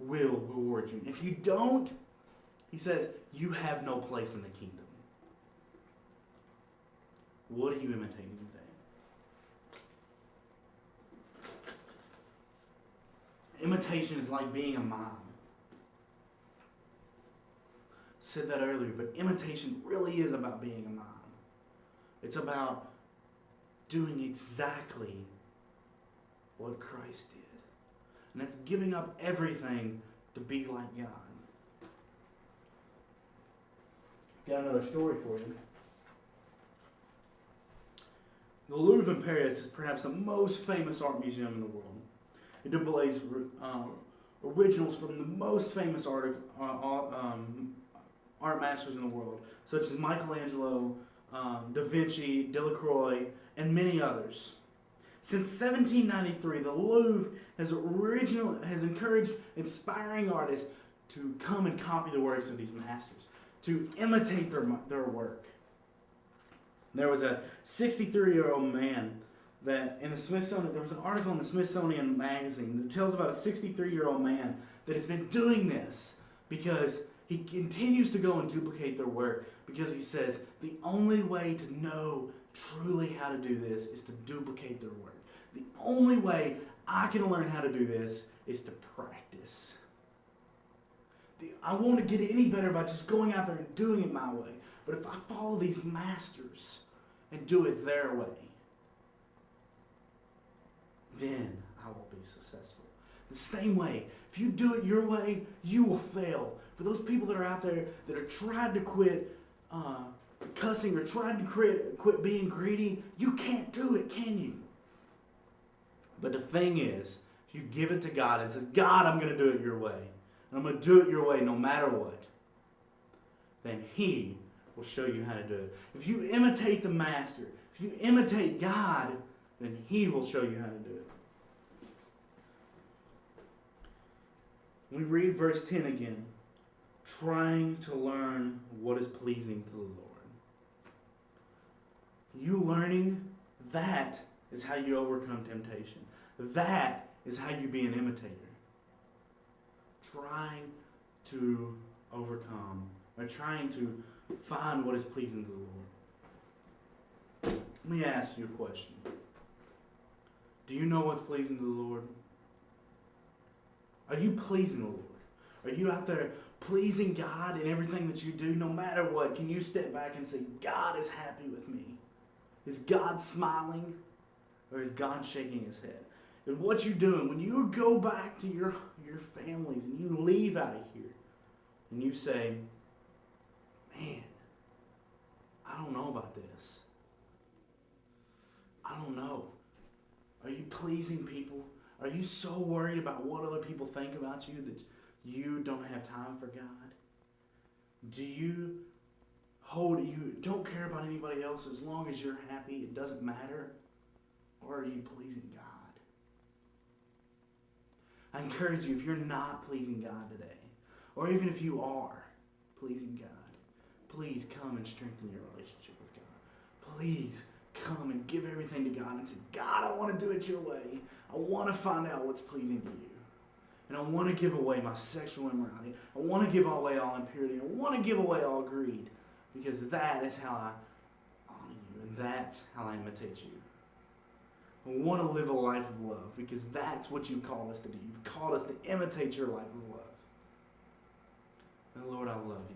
will reward you. If you don't, he says, you have no place in the kingdom. What are you imitating today? Imitation is like being a mom. I said that earlier, but imitation really is about being a mom. It's about doing exactly what Christ did. And that's giving up everything to be like God. Got another story for you. The Louvre in Paris is perhaps the most famous art museum in the world. It displays originals from the most famous art masters in the world, such as Michelangelo, Da Vinci, Delacroix, and many others. Since 1793, the Louvre has encouraged inspiring artists to come and copy the works of these masters, to imitate their work. There was a 63-year-old man that in the Smithsonian, there was an article in the Smithsonian magazine that tells about a 63-year-old man that has been doing this because he continues to go and duplicate their work, because he says the only way to know truly how to do this is to duplicate their work. The only way I can learn how to do this is to practice. I won't get any better by just going out there and doing it my way. But if I follow these masters and do it their way, then I will be successful. The same way, if you do it your way, you will fail. For those people that are out there that are trying to quit cussing or trying to quit being greedy, you can't do it, can you? But the thing is, if you give it to God and says, God, I'm going to do it your way, and I'm going to do it your way no matter what, then He will show you how to do it. If you imitate the Master, if you imitate God, then He will show you how to do it. We read verse 10 again. Trying to learn what is pleasing to the Lord. You learning, that is how you overcome temptation. That is how you be an imitator. Trying to overcome, or trying to find what is pleasing to the Lord. Let me ask you a question. Do you know what's pleasing to the Lord? Are you pleasing the Lord? Are you out there pleasing God in everything that you do, no matter what? Can you step back and say, God is happy with me? Is God smiling? Or is God shaking his head? And what you're doing, when you go back to your families and you leave out of here, and you say, man, I don't know about this. I don't know. Are you pleasing people? Are you so worried about what other people think about you that you don't have time for God? Do you don't care about anybody else as long as you're happy, it doesn't matter? Or are you pleasing God? I encourage you, if you're not pleasing God today, or even if you are pleasing God, please come and strengthen your relationship with God. Please come and give everything to God and say, God, I want to do it your way. I want to find out what's pleasing to you. And I want to give away my sexual immorality. I want to give away all impurity. I want to give away all greed. Because that is how I honor you. And that's how I imitate you. I want to live a life of love. Because that's what you've called us to do. You've called us to imitate your life of love. And Lord, I love you.